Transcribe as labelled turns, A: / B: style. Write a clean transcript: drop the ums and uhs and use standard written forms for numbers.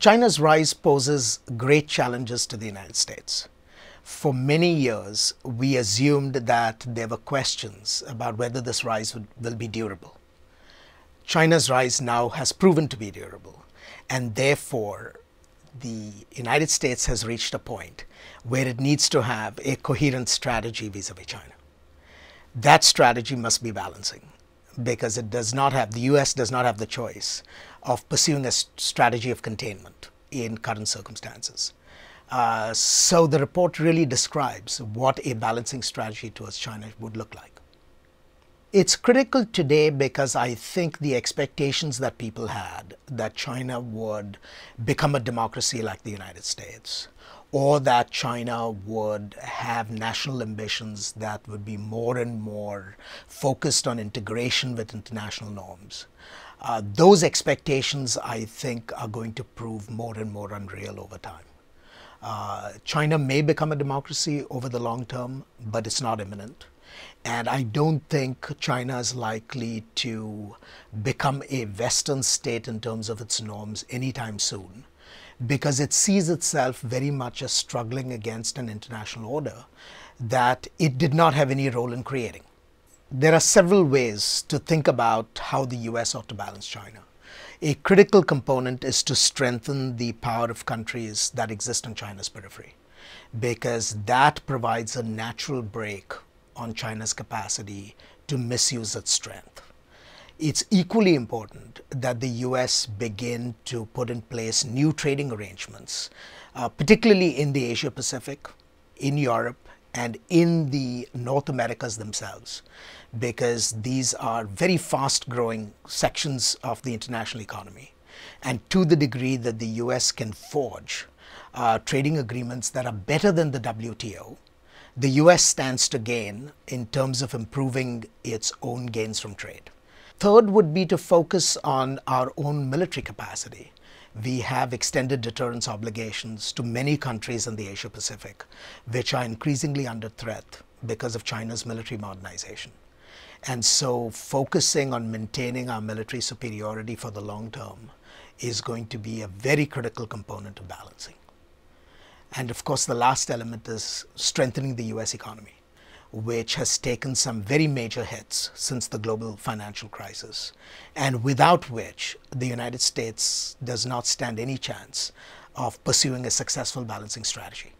A: China's rise poses great challenges to the United States. For many years, we assumed that there were questions about whether this rise will be durable. China's rise now has proven to be durable, and therefore the United States has reached a point where it needs to have a coherent strategy vis-a-vis China. That strategy must be balancing, because the US does not have the choice of pursuing a strategy of containment in current circumstances. So the report really describes what a balancing strategy towards China would look like. It's critical today because I think the expectations that people had that China would become a democracy like the United States, or that China would have national ambitions that would be more and more focused on integration with international norms. Those expectations, I think, are going to prove more and more unreal over time. China may become a democracy over the long term, but it's not imminent. And I don't think China is likely to become a Western state in terms of its norms anytime soon, because it sees itself very much as struggling against an international order that it did not have any role in creating. There are several ways to think about how the US ought to balance China. A critical component is to strengthen the power of countries that exist on China's periphery, because that provides a natural brake on China's capacity to misuse its strength. It's equally important that the US begin to put in place new trading arrangements, particularly in the Asia Pacific, in Europe, and in the North Americas themselves, because these are very fast growing sections of the international economy. And to the degree that the US can forge trading agreements that are better than the WTO, the US stands to gain in terms of improving its own gains from trade. Third would be to focus on our own military capacity. We have extended deterrence obligations to many countries in the Asia Pacific, which are increasingly under threat because of China's military modernization. And so focusing on maintaining our military superiority for the long term is going to be a very critical component of balancing. And of course, the last element is strengthening the US economy, which has taken some very major hits since the global financial crisis, and without which the United States does not stand any chance of pursuing a successful balancing strategy.